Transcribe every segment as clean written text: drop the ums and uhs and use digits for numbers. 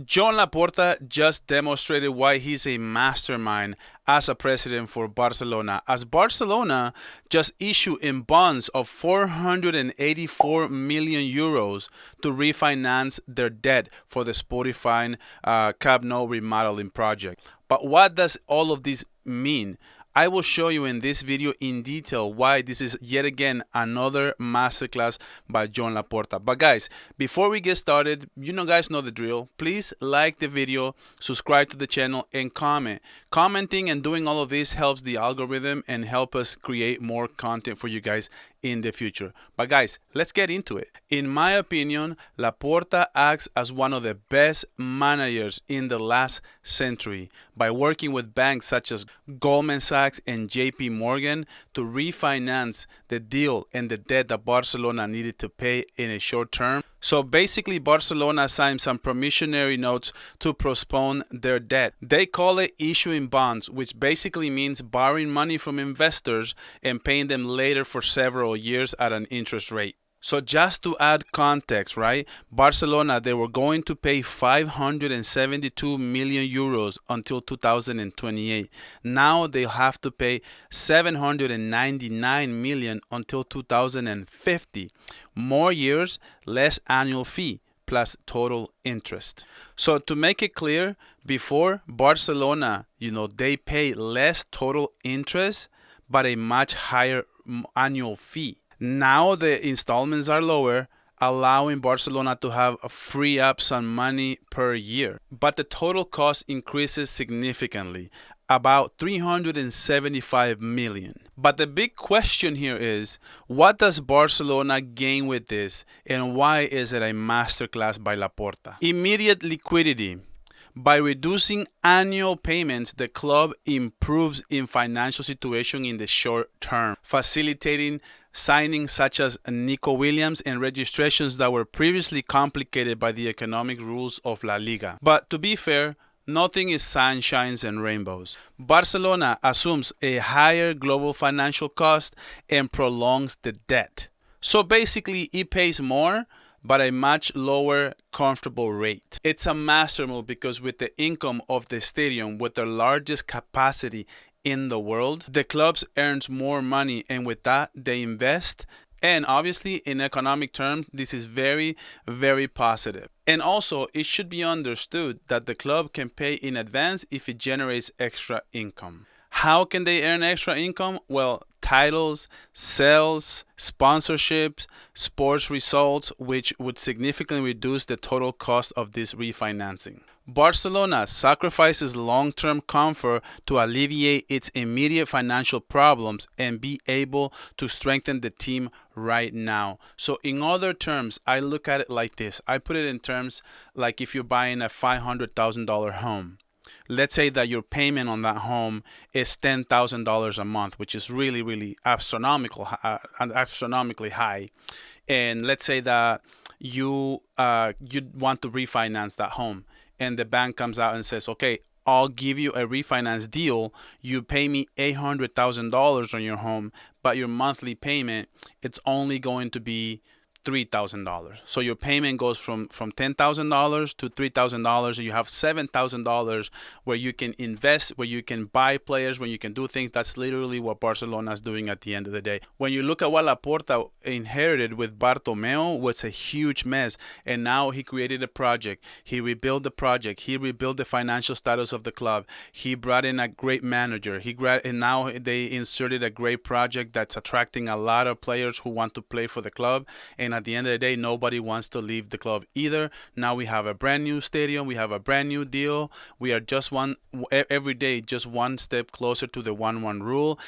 Joan Laporta just demonstrated why he's a mastermind as a president for Barcelona, as Barcelona just issued in bonds of 484 million euros to refinance their debt for the Spotify Camp Nou remodeling project. But what does all of this mean? I will show you in this video in detail why this is yet again another masterclass by Joan Laporta. But guys, before we get started, guys know the drill. Please like the video, subscribe to the channel, and comment. Commenting and doing all of this helps the algorithm and help us create more content for you guys in the future. But guys, let's get into it. In my opinion, Laporta acts as one of the best managers in the last century by working with banks such as Goldman Sachs and JP Morgan to refinance the deal and the debt that Barcelona needed to pay in a short term. So basically, Barcelona signed some promissory notes to postpone their debt. They call it issuing bonds, which basically means borrowing money from investors and paying them later for several years at an interest rate. So just to add context, right? Barcelona, they were going to pay 572 million euros until 2028. Now they'll have to pay 799 million until 2050. More years, less annual fee, plus total interest. So to make it clear, before Barcelona, they pay less total interest, but a much higher annual fee. Now the installments are lower, allowing Barcelona to have free up some money per year. But the total cost increases significantly, about 375 million. But the big question here is, what does Barcelona gain with this, and why is it a masterclass by Laporta? Immediate liquidity. By reducing annual payments, the club improves in financial situation in the short term, facilitating signings such as Nico Williams and registrations that were previously complicated by the economic rules of La Liga. But to be fair, nothing is sunshines and rainbows. Barcelona assumes a higher global financial cost and prolongs the debt. So basically, it pays more, but a much lower comfortable rate. It's a master move because with the income of the stadium with the largest capacity in the world, the clubs earns more money, and with that they invest. And obviously in economic terms, this is very, very positive. And also it should be understood that the club can pay in advance if it generates extra income. How can they earn extra income? Well, titles, sales, sponsorships, sports results, which would significantly reduce the total cost of this refinancing. Barcelona sacrifices long-term comfort to alleviate its immediate financial problems and be able to strengthen the team right now. So in other terms, I look at it like this. I put it in terms like if you're buying a $500,000 home. Let's say that your payment on that home is $10,000 a month, which is really, really astronomically high. And let's say that you want to refinance that home, and the bank comes out and says, okay, I'll give you a refinance deal. You pay me $800,000 on your home, but your monthly payment, it's only going to be $3,000. So your payment goes from $10,000 to $3,000, and you have $7,000 where you can invest, where you can buy players, where you can do things. That's literally what Barcelona is doing at the end of the day. When you look at what Laporta inherited with Bartomeu, was a huge mess, and now he created a project. He rebuilt the project. He rebuilt the financial status of the club. He brought in a great manager. And now they inserted a great project that's attracting a lot of players who want to play for the club. And at the end of the day, nobody wants to leave the club either. Now we have a brand new stadium. We have a brand new deal. We are just every day, just one step closer to the 1-1 rule.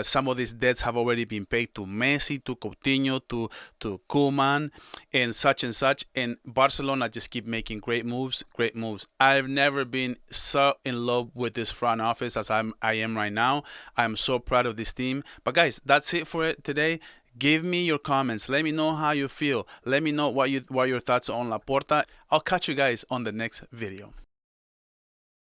Some of these debts have already been paid to Messi, to Coutinho, to Koeman, and such and such. And Barcelona just keep making great moves. I've never been so in love with this front office as I am right now. I'm so proud of this team. But guys, that's it for it today. Give me your comments. Let me know how you feel. Let me know what your thoughts are on Laporta. I'll catch you guys on the next video.